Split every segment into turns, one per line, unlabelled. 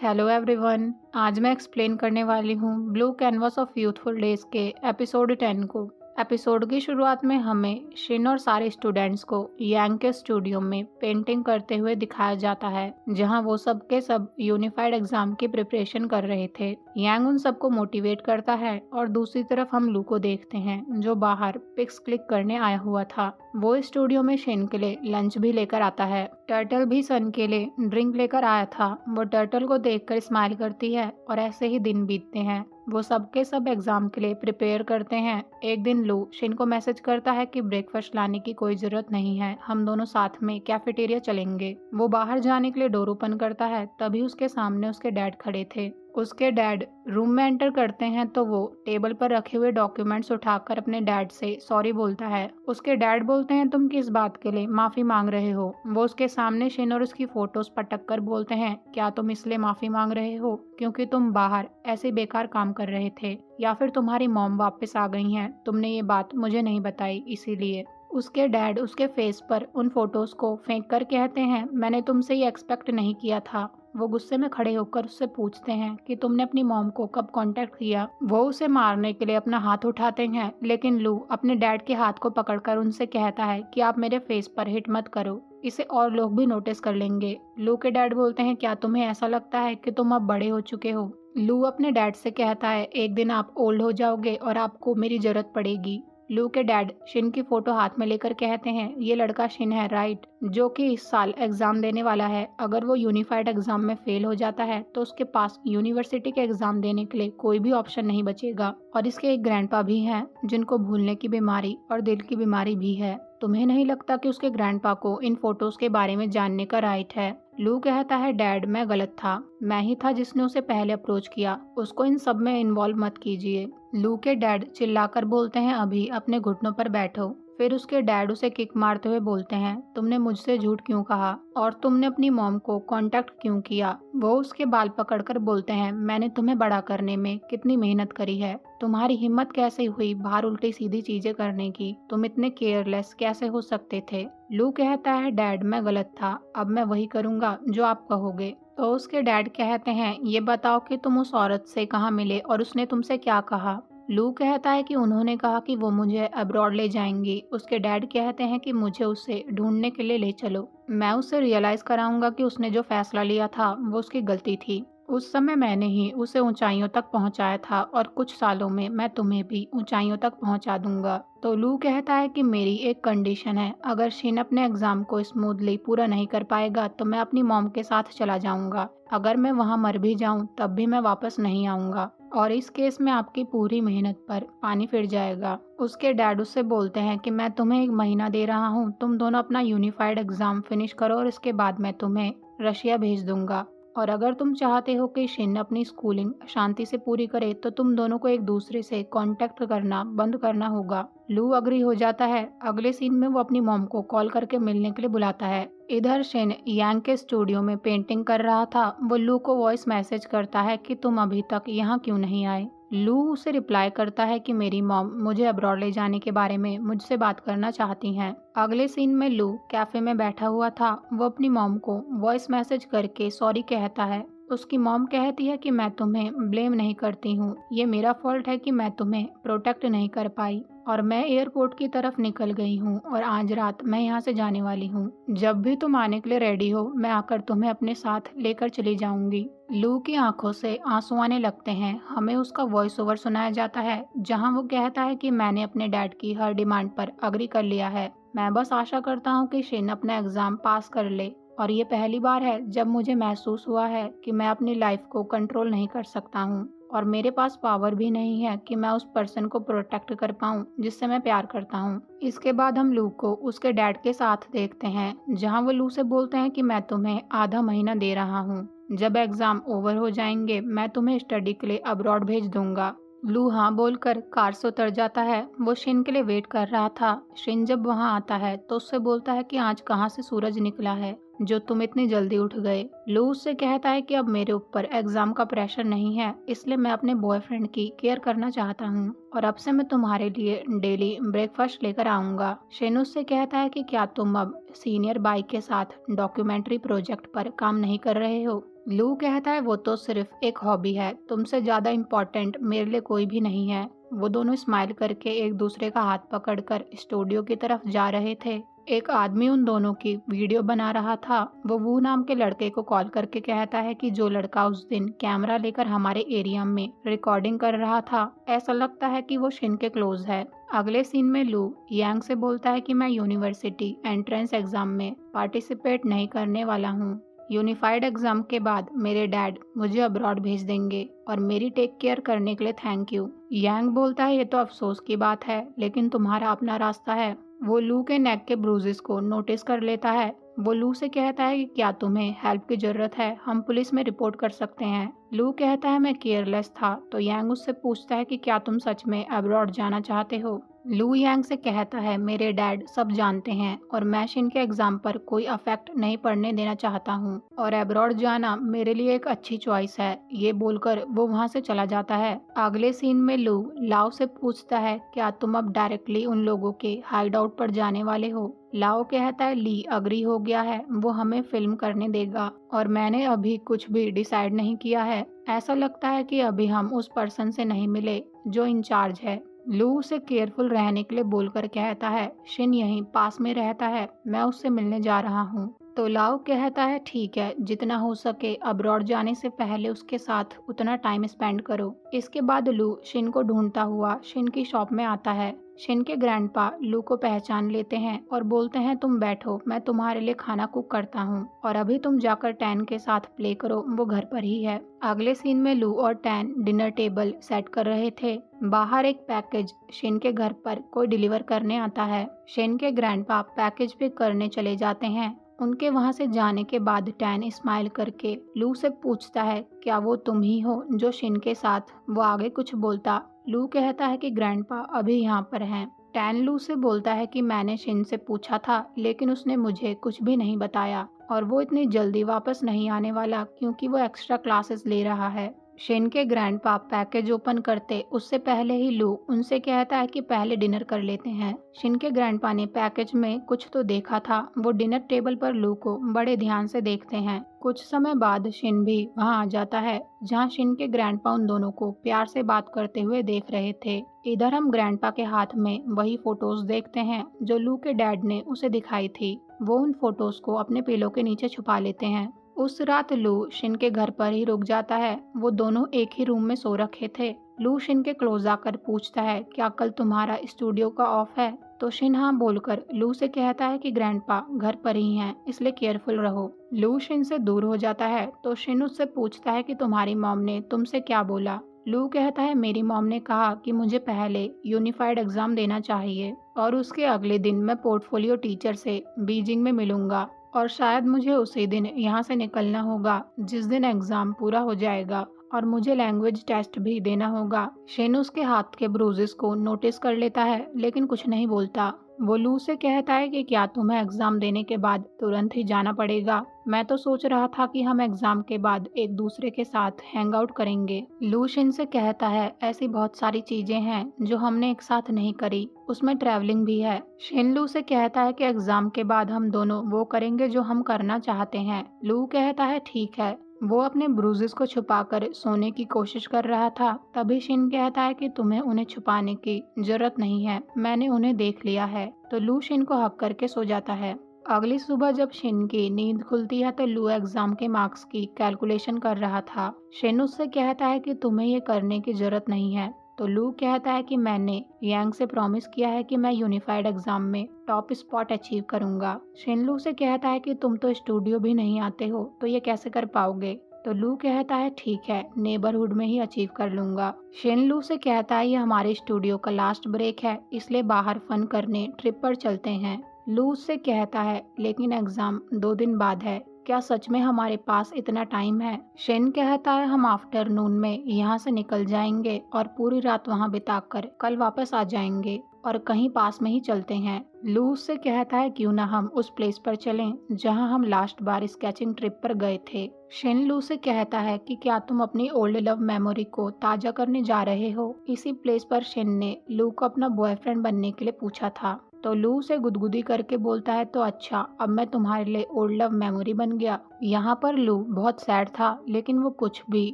Hello everyone. आज मैं explain करने वाली हूँ blue canvas of youthful days के एपिसोड 10 को। एपिसोड की शुरुआत में हमें शिन और सारे स्टूडेंट्स को यांग के स्टूडियो में पेंटिंग करते हुए दिखाया जाता है, जहाँ वो सब के सब यूनिफाइड एग्जाम की प्रिपरेशन कर रहे थे। यांग उन सबको मोटिवेट करता है और दूसरी तरफ हम लू को देखते हैं जो बाहर पिक्स क्लिक करने आया हुआ था। वो स्टूडियो में शिन के लिए लंच भी लेकर आता है। टर्टल भी सन के लिए ड्रिंक लेकर आया था। वो टर्टल को देखकर स्माइल करती है और ऐसे ही दिन बीतते हैं। वो सबके सब एग्जाम के लिए प्रिपेयर करते हैं। एक दिन लू शिन को मैसेज करता है कि ब्रेकफास्ट लाने की कोई जरूरत नहीं है, हम दोनों साथ में कैफेटेरिया चलेंगे। वो बाहर जाने के लिए डोर ओपन करता है, तभी उसके सामने उसके डैड खड़े थे। उसके डैड रूम में एंटर करते हैं तो वो टेबल पर रखे हुए डॉक्यूमेंट्स उठाकर अपने डैड से सॉरी बोलता है। उसके डैड बोलते हैं, तुम किस बात के लिए माफी मांग रहे हो? वो उसके सामने शिन और उसकी फोटोज पटक कर बोलते हैं, क्या तुम इसलिए माफी मांग रहे हो क्योंकि तुम बाहर ऐसे बेकार काम कर रहे थे, या फिर तुम्हारी मॉम वापस आ गई हैं, तुमने ये बात मुझे नहीं बताई इसीलिए? उसके डैड उसके फेस पर उन फोटोज को फेंक कर कहते हैं, मैंने तुमसे ये एक्सपेक्ट नहीं किया था। वो गुस्से में खड़े होकर उससे पूछते हैं कि तुमने अपनी मॉम को कब कांटेक्ट किया? वो उसे मारने के लिए अपना हाथ उठाते हैं, लेकिन लू अपने डैड के हाथ को पकड़कर उनसे कहता है कि आप मेरे फेस पर हिट मत करो, इसे और लोग भी नोटिस कर लेंगे। लू के डैड बोलते हैं, क्या तुम्हें ऐसा लगता है कि तुम अब बड़े हो चुके हो? लू अपने डैड से कहता है, एक दिन आप ओल्ड हो जाओगे और आपको मेरी जरूरत पड़ेगी। लू के डैड शिन की फोटो हाथ में लेकर कहते हैं, ये लड़का शिन है राइट, जो कि इस साल एग्जाम देने वाला है। अगर वो यूनिफाइड एग्जाम में फेल हो जाता है तो उसके पास यूनिवर्सिटी के एग्जाम देने के लिए कोई भी ऑप्शन नहीं बचेगा। और इसके एक ग्रैंडपा भी हैं जिनको भूलने की बीमारी और दिल की बीमारी भी है। तुम्हें नहीं लगता कि उसके ग्रैंडपा को इन फोटोज के बारे में जानने का राइट है? लू कहता है, डैड मैं गलत था, मैं ही था जिसने उसे पहले अप्रोच किया, उसको इन सब में इन्वॉल्व मत कीजिए। लू के डैड चिल्लाकर बोलते हैं, अभी अपने घुटनों पर बैठो। फिर उसके डैड उसे किक मारते हुए बोलते हैं, तुमने मुझसे झूठ क्यों कहा और तुमने अपनी मॉम को कांटेक्ट क्यों किया? वो उसके बाल पकड़कर बोलते हैं, मैंने तुम्हें बड़ा करने में कितनी मेहनत करी है, तुम्हारी हिम्मत कैसे हुई बाहर उल्टी सीधी चीजें करने की? तुम इतने केयरलेस कैसे हो सकते थे? लू कहता है, डैड मैं गलत था, अब मैं वही करूंगा जो आप कहोगे। तो उसके डैड कहते हैं, ये बताओ कि तुम उस औरत से कहाँ मिले और उसने तुमसे क्या कहा? लू कहता है कि उन्होंने कहा कि वो मुझे अब्रॉड ले जाएंगी। उसके डैड कहते हैं कि मुझे उसे ढूंढने के लिए ले चलो, मैं उसे रियलाइज कराऊंगा कि उसने जो फैसला लिया था वो उसकी गलती थी। उस समय मैंने ही उसे ऊंचाइयों तक पहुंचाया था और कुछ सालों में मैं तुम्हें भी ऊंचाइयों तक पहुंचा दूंगा। तो लू कहता है कि मेरी एक कंडीशन है, अगर शिन अपने एग्जाम को स्मूथली पूरा नहीं कर पाएगा तो मैं अपनी मॉम के साथ चला जाऊंगा। अगर मैं वहां मर भी जाऊं तब भी मैं वापस नहीं आऊंगा और इस केस में आपकी पूरी मेहनत पर पानी फिर जाएगा। उसके डैड उससे बोलते हैं कि मैं तुम्हें 1 महीना दे रहा हूँ, तुम दोनों अपना यूनिफाइड एग्जाम फिनिश करो और इसके बाद मैं तुम्हें रशिया भेज दूंगा। और अगर तुम चाहते हो कि शिन अपनी स्कूलिंग शांति से पूरी करे तो तुम दोनों को एक दूसरे से कांटेक्ट करना बंद करना होगा। लू अग्री हो जाता है। अगले सीन में वो अपनी मॉम को कॉल करके मिलने के लिए बुलाता है। इधर शिन यांग के स्टूडियो में पेंटिंग कर रहा था। वो लू को वॉइस मैसेज करता है कि तुम अभी तक यहाँ क्यों नहीं आए? लू उसे रिप्लाई करता है कि मेरी मॉम मुझे अब्रॉड ले जाने के बारे में मुझसे बात करना चाहती हैं। अगले सीन में लू कैफे में बैठा हुआ था। वो अपनी मॉम को वॉइस मैसेज करके सॉरी कहता है। उसकी मॉम कहती है कि मैं तुम्हें ब्लेम नहीं करती हूँ, ये मेरा फॉल्ट है कि मैं तुम्हें प्रोटेक्ट नहीं कर पाई और मैं एयरपोर्ट की तरफ निकल गई हूँ और आज रात मैं यहाँ से जाने वाली हूँ। जब भी तुम आने के लिए रेडी हो मैं आकर तुम्हें अपने साथ लेकर चली जाऊंगी। लू की आंखों से आंसू आने लगते हैं। हमें उसका वॉइस ओवर सुनाया जाता है जहाँ वो कहता है कि मैंने अपने डैड की हर डिमांड पर अग्री कर लिया है, मैं बस आशा करता हूँ कि शिन अपना एग्जाम पास कर ले और ये पहली बार है जब मुझे महसूस हुआ है कि मैं अपनी लाइफ को कंट्रोल नहीं कर सकता हूँ और मेरे पास पावर भी नहीं है कि मैं उस पर्सन को प्रोटेक्ट कर पाऊँ जिससे मैं प्यार करता हूँ। इसके बाद हम लू को उसके डैड के साथ देखते हैं जहाँ वो लू से बोलते हैं कि मैं तुम्हें आधा महीना दे रहा हूँ, जब एग्जाम ओवर हो जाएंगे मैं तुम्हें स्टडी के लिए अब्रॉड भेज दूंगा। लू हाँ बोलकर कार से उतर जाता है। वो शिन के लिए वेट कर रहा था। शिन जब वहाँ आता है तो उससे बोलता है कि आज कहाँ से सूरज निकला है जो तुम इतनी जल्दी उठ गए। लू उससे कहता है कि अब मेरे ऊपर एग्जाम का प्रेशर नहीं है, इसलिए मैं अपने बॉयफ्रेंड की केयर करना चाहता हूँ और अब से मैं तुम्हारे लिए डेली ब्रेकफास्ट लेकर आऊंगा। शिन उससे कहता है कि क्या तुम अब सीनियर बाई के साथ डॉक्यूमेंट्री प्रोजेक्ट पर काम नहीं कर रहे हो? लू कहता है वो तो सिर्फ एक हॉबी है, तुमसे ज़्यादा इम्पोर्टेंट मेरे लिए कोई भी नहीं है। वो दोनों स्माइल करके एक दूसरे का हाथ पकड़कर स्टूडियो की तरफ जा रहे थे। एक आदमी उन दोनों की वीडियो बना रहा था। वो वू नाम के लड़के को कॉल करके कहता है कि जो लड़का उस दिन कैमरा लेकर हमारे एरिया में रिकॉर्डिंग कर रहा था, ऐसा लगता है कि वो शिन के क्लोज है। अगले सीन में लू यांग से बोलता है कि मैं यूनिवर्सिटी एंट्रेंस एग्जाम में पार्टिसिपेट नहीं करने वाला हूँ। यूनिफाइड एग्जाम के बाद मेरे डैड मुझे अब्रॉड भेज देंगे और मेरी टेक केयर करने के लिए थैंक यू। यांग बोलता है ये तो अफसोस की बात है, लेकिन तुम्हारा अपना रास्ता है। वो लू के नेक के ब्रूजेस को नोटिस कर लेता है। वो लू से कहता है कि क्या तुम्हें हेल्प की जरूरत है, हम पुलिस में रिपोर्ट कर सकते हैं। लू कहता है मैं केयरलेस था। तो यांग उससे पूछता है कि क्या तुम सच में अब्रॉड जाना चाहते हो। लू यांग से कहता है मेरे डैड सब जानते हैं और मैं शिन के एग्जाम पर कोई अफेक्ट नहीं पड़ने देना चाहता हूँ और अब्रॉड जाना मेरे लिए एक अच्छी चॉइस है। ये बोलकर वो वहाँ से चला जाता है। अगले सीन में लू लाओ से पूछता है क्या तुम अब डायरेक्टली उन लोगों के हाइड आउट पर जाने वाले हो। लाओ कहता है ली अग्री हो गया है, वो हमें फिल्म करने देगा और मैंने अभी कुछ भी डिसाइड नहीं किया है। ऐसा लगता है कि अभी हम उस पर्सन से नहीं मिले जो इंचार्ज है। लू उसे केयरफुल रहने के लिए बोलकर कहता है शिन यहीं पास में रहता है, मैं उससे मिलने जा रहा हूँ। तो लाओ कहता है ठीक है, जितना हो सके अब्रॉड जाने से पहले उसके साथ उतना टाइम स्पेंड करो। इसके बाद लू शिन को ढूंढता हुआ शिन की शॉप में आता है। शिन के ग्रैंडपा लू को पहचान लेते हैं और बोलते हैं तुम बैठो, मैं तुम्हारे लिए खाना कुक करता हूँ और अभी तुम जाकर टैन के साथ प्ले करो, वो घर पर ही है। अगले सीन में लू और टैन डिनर टेबल सेट कर रहे थे। बाहर एक पैकेज शिन के घर पर कोई डिलीवर करने आता है। शिन के ग्रैंडपा पैकेज पिक करने चले जाते हैं। उनके वहां से जाने के बाद टैन स्माइल करके लू से पूछता है क्या वो तुम ही हो जो शिन के साथ। वो आगे कुछ बोलता। लू कहता है कि ग्रैंडपा अभी यहाँ पर हैं। टैन लू से बोलता है कि मैंने शिन से पूछा था लेकिन उसने मुझे कुछ भी नहीं बताया और वो इतनी जल्दी वापस नहीं आने वाला क्योंकि वो एक्स्ट्रा क्लासेस ले रहा है। शिन के ग्रैंडपा पैकेज ओपन करते उससे पहले ही लू उनसे कहता है कि पहले डिनर कर लेते हैं। शिन के ग्रैंडपा ने पैकेज में कुछ तो देखा था। वो डिनर टेबल पर लू को बड़े ध्यान से देखते हैं। कुछ समय बाद शिन भी वहां आ जाता है जहां शिन के ग्रैंडपा उन दोनों को प्यार से बात करते हुए देख रहे थे। इधर हम ग्रैंडपा के हाथ में वही फोटोज देखते हैं जो लू के डैड ने उसे दिखाई थी। वो उन फोटोज को अपने पिलो के नीचे छुपा लेते हैं। उस रात लू शिन के घर पर ही रुक जाता है। वो दोनों एक ही रूम में सो रखे थे। लू शिन के क्लोज आकर पूछता है क्या कल तुम्हारा स्टूडियो का ऑफ है। तो शिन हाँ बोलकर लू से कहता है कि ग्रैंडपा घर पर ही हैं, इसलिए केयरफुल रहो। लू शिन से दूर हो जाता है तो शिन उससे पूछता है कि तुम्हारी मॉम ने तुमसे क्या बोला। लू कहता है मेरी मॉम ने कहा कि मुझे पहले यूनिफाइड एग्जाम देना चाहिए और उसके अगले दिन मैं पोर्टफोलियो टीचर से बीजिंग में मिलूंगा और शायद मुझे उसी दिन यहाँ से निकलना होगा जिस दिन एग्जाम पूरा हो जाएगा और मुझे लैंग्वेज टेस्ट भी देना होगा। शेन उसके हाथ के ब्रूजेस को नोटिस कर लेता है लेकिन कुछ नहीं बोलता। वो लू से कहता है कि क्या तुम्हें एग्जाम देने के बाद तुरंत ही जाना पड़ेगा। मैं तो सोच रहा था कि हम एग्जाम के बाद एक दूसरे के साथ हैंग आउट करेंगे। लू शिन से कहता है ऐसी बहुत सारी चीजें हैं जो हमने एक साथ नहीं करी, उसमें ट्रैवलिंग भी है। शिन लू से कहता है कि एग्जाम के बाद हम दोनों वो करेंगे जो हम करना चाहते हैं। लू कहता है ठीक है। वो अपने ब्रूजेस को छुपाकर सोने की कोशिश कर रहा था। तभी शिन कहता है कि तुम्हें उन्हें छुपाने की जरूरत नहीं है, मैंने उन्हें देख लिया है। तो लू शिन को हक करके सो जाता है। अगली सुबह जब शिन की नींद खुलती है तो लू एग्जाम के मार्क्स की कैलकुलेशन कर रहा था। शिन उससे कहता है कि तुम्हें ये करने की जरूरत नहीं है। तो लू कहता है कि मैंने यांग से प्रॉमिस किया है कि मैं यूनिफाइड एग्जाम में टॉप स्पॉट अचीव करूंगा। शिन लू से कहता है कि तुम तो स्टूडियो भी नहीं आते हो तो ये कैसे कर पाओगे। तो लू कहता है ठीक है, नेबरहुड में ही अचीव कर लूंगा। शिन लू से कहता है ये हमारे स्टूडियो का लास्ट ब्रेक है, इसलिए बाहर फन करने ट्रिप पर चलते हैं। लू उससे कहता है लेकिन एग्जाम 2 दिन बाद है, क्या सच में हमारे पास इतना टाइम है। शिन कहता है हम आफ्टरनून में यहाँ से निकल जाएंगे और पूरी रात वहाँ बिताकर कल वापस आ जाएंगे और कहीं पास में ही चलते हैं। लू उससे कहता है क्यों ना हम उस प्लेस पर चलें जहां हम लास्ट बार स्केचिंग ट्रिप पर गए थे। शिन लू से कहता है कि क्या तुम अपनी ओल्ड लव मेमोरी को ताजा करने जा रहे हो। इसी प्लेस पर शिन ने लू को अपना बॉयफ्रेंड बनने के लिए पूछा था। तो लू उसे गुदगुदी करके बोलता है, तो अच्छा, अब मैं तुम्हारे लिए ओल्ड लव मेमोरी बन गया। यहाँ पर लू बहुत सैड था, लेकिन वो कुछ भी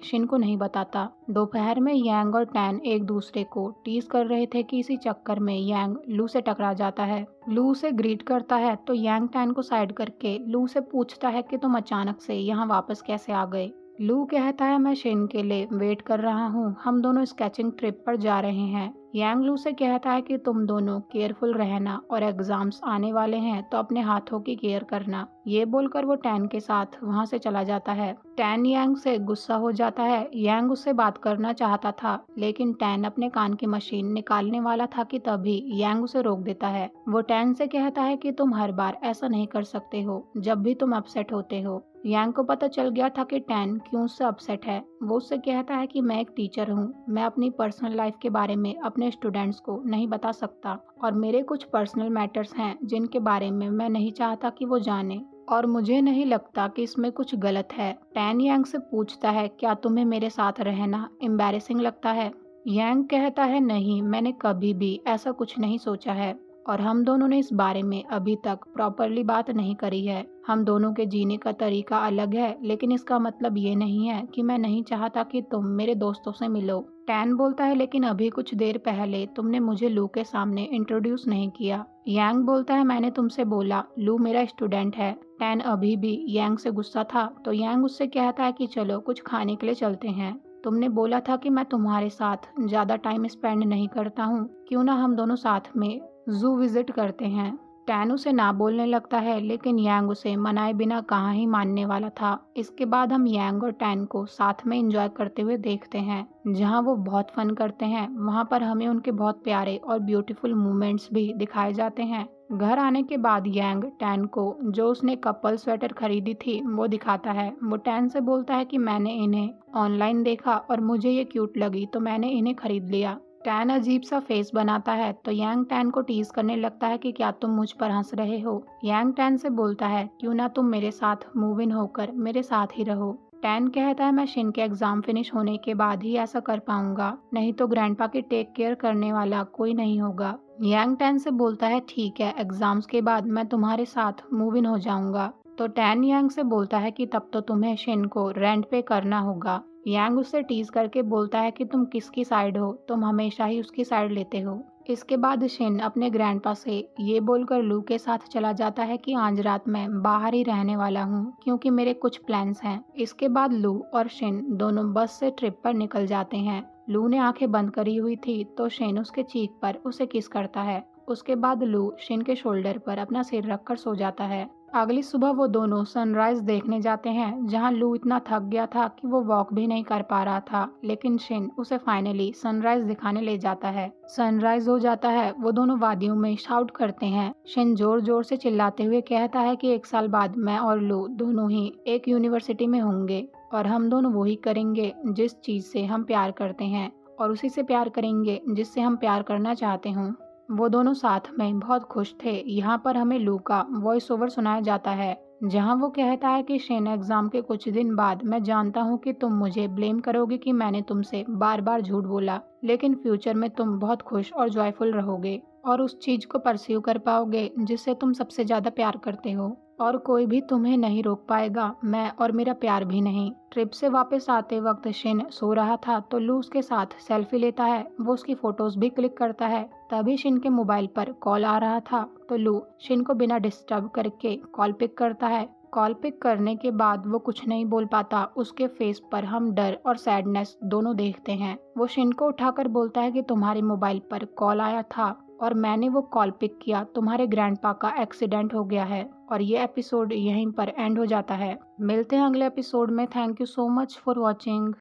शिन को नहीं बताता। दोपहर में यांग और टैन एक दूसरे को टीज कर रहे थे कि इसी चक्कर में यांग लू से टकरा जाता है। लू उसे ग्रीट करता है तो यांग टैन को साइड करके लू से पूछता है कि तुम अचानक से यहाँ वापस कैसे आ गए। लू कहता है, मैं शिन के लिए वेट कर रहा हूँ, हम दोनों स्केचिंग ट्रिप पर जा रहे हैं। यांग लू से कहता है कि तुम दोनों केयरफुल रहना और एग्जाम्स आने वाले हैं तो अपने हाथों की केयर करना। ये बोलकर वो टैन के साथ वहाँ से चला जाता है। टैन यांग से गुस्सा हो जाता है। यांग उससे बात करना चाहता था, लेकिन टैन अपने कान की मशीन निकालने वाला था कि तभी यांग उसे रोक देता है। वो टैन से कहता है कि तुम हर बार ऐसा नहीं कर सकते हो जब भी तुम अपसेट होते हो। यांग को पता चल गया था कि टैन क्यों उससे अपसेट है। वो उससे कहता है कि मैं एक टीचर हूँ, मैं अपनी पर्सनल लाइफ के बारे में अपने स्टूडेंट्स को नहीं बता सकता और मेरे कुछ पर्सनल मैटर्स हैं जिनके बारे में मैं नहीं चाहता कि वो जाने, और मुझे नहीं लगता कि इसमें कुछ गलत है। टैन यांग से पूछता है, क्या तुम्हें मेरे साथ रहना एम्बैरेसिंग लगता है? यांग कहता है, नहीं, मैंने कभी भी ऐसा कुछ नहीं सोचा है और हम दोनों ने इस बारे में अभी तक प्रॉपरली बात नहीं करी है। हम दोनों के जीने का तरीका अलग है, लेकिन इसका मतलब ये नहीं है कि मैं नहीं चाहता कि तुम मेरे दोस्तों से मिलो। टैन बोलता है, लेकिन अभी कुछ देर पहले तुमने मुझे लू के सामने इंट्रोड्यूस नहीं किया। यांग बोलता है, मैंने तुमसे बोला लू मेरा स्टूडेंट है। टैन अभी भी यांग से गुस्सा था, तो यांग उससे कहता है कि चलो कुछ खाने के लिए चलते हैं। तुमने बोला था कि मैं तुम्हारे साथ ज्यादा टाइम स्पेंड नहीं करता हूँ, क्यों ना हम दोनों साथ में जू विजिट करते हैं। टैन उसे ना बोलने लगता है, लेकिन यांग उसे मनाए बिना कहाँ ही मानने वाला था। इसके बाद हम यांग और टैन को साथ में एंजॉय करते हुए देखते हैं। जहाँ वो बहुत फन करते हैं, वहाँ पर हमें उनके बहुत प्यारे और ब्यूटीफुल मोमेंट्स भी दिखाए जाते हैं। घर आने के बाद यांग टैन को जो उसने कपल स्वेटर खरीदी थी वो दिखाता है। वो टैन से बोलता है कि मैंने इन्हें ऑनलाइन देखा और मुझे ये क्यूट लगी तो मैंने इन्हें खरीद लिया। टैन अजीब सा फेस बनाता है तो यांग टैन को टीज करने लगता है कि क्या तुम मुझ पर हंस रहे हो। यांग टैन से बोलता है, क्यों ना तुम मेरे साथ मूव इन होकर मेरे साथ ही रहो। टैन कहता है, मैं शिन के एग्जाम फिनिश होने के बाद ही ऐसा कर पाऊंगा, नहीं तो ग्रैंडपा की टेक केयर करने वाला कोई नहीं होगा। यांग टैन से बोलता है, ठीक है, एग्जाम्स के बाद मैं तुम्हारे साथ मूव इन हो जाऊंगा। तो टैन यांग से बोलता है कि तब तो तुम्हें शिन को रेंट पे करना होगा। यांग उससे टीज करके बोलता है कि तुम किसकी साइड हो, तुम हमेशा ही उसकी साइड लेते हो। इसके बाद शिन अपने ग्रैंडपा से ये बोलकर लू के साथ चला जाता है कि आज रात मैं बाहर ही रहने वाला हूँ क्योंकि मेरे कुछ प्लान्स हैं। इसके बाद लू और शिन दोनों बस से ट्रिप पर निकल जाते हैं। लू ने आंखें बंद करी हुई थी तो शिन उसके चीक पर उसे किस करता है। उसके बाद लू शिन के शोल्डर पर अपना सिर रखकर सो जाता है। अगली सुबह वो दोनों सनराइज देखने जाते हैं, जहां लू इतना थक गया था कि वो वॉक भी नहीं कर पा रहा था, लेकिन शिन उसे फाइनली सनराइज दिखाने ले जाता है। सनराइज हो जाता है, वो दोनों वादियों में शाउट करते हैं। शिन जोर जोर से चिल्लाते हुए कहता है कि 1 साल बाद मैं और लू दोनों ही एक यूनिवर्सिटी में होंगे और हम दोनों वही करेंगे जिस चीज से हम प्यार करते हैं और उसी से प्यार करेंगे जिससे हम प्यार करना चाहते हों। वो दोनों साथ में बहुत खुश थे। यहाँ पर हमें लू का वॉइस ओवर सुनाया जाता है, जहाँ वो कहता है कि शिन, एग्जाम के कुछ दिन बाद मैं जानता हूँ कि तुम मुझे ब्लेम करोगे कि मैंने तुमसे बार बार झूठ बोला, लेकिन फ्यूचर में तुम बहुत खुश और जॉयफुल रहोगे और उस चीज को परस्यू कर पाओगे जिससे तुम सबसे ज्यादा प्यार करते हो और कोई भी तुम्हें नहीं रोक पाएगा, मैं और मेरा प्यार भी नहीं। ट्रिप से वापस आते वक्त शिन सो रहा था तो लू उसके साथ सेल्फी लेता है। वो उसकी फोटोज भी क्लिक करता है। तभी शिन के मोबाइल पर कॉल आ रहा था तो लू शिन को बिना डिस्टर्ब करके कॉल पिक करता है। कॉल पिक करने के बाद वो कुछ नहीं बोल पाता। उसके फेस पर हम डर और सैडनेस दोनों देखते हैं। वो शिन को उठाकर बोलता है कि तुम्हारे मोबाइल पर कॉल आया था और मैंने वो कॉल पिक किया, तुम्हारे ग्रैंडपा का एक्सीडेंट हो गया है। और ये एपिसोड यहीं पर एंड हो जाता है। मिलते हैं अगले एपिसोड में। Thank you so much for watching.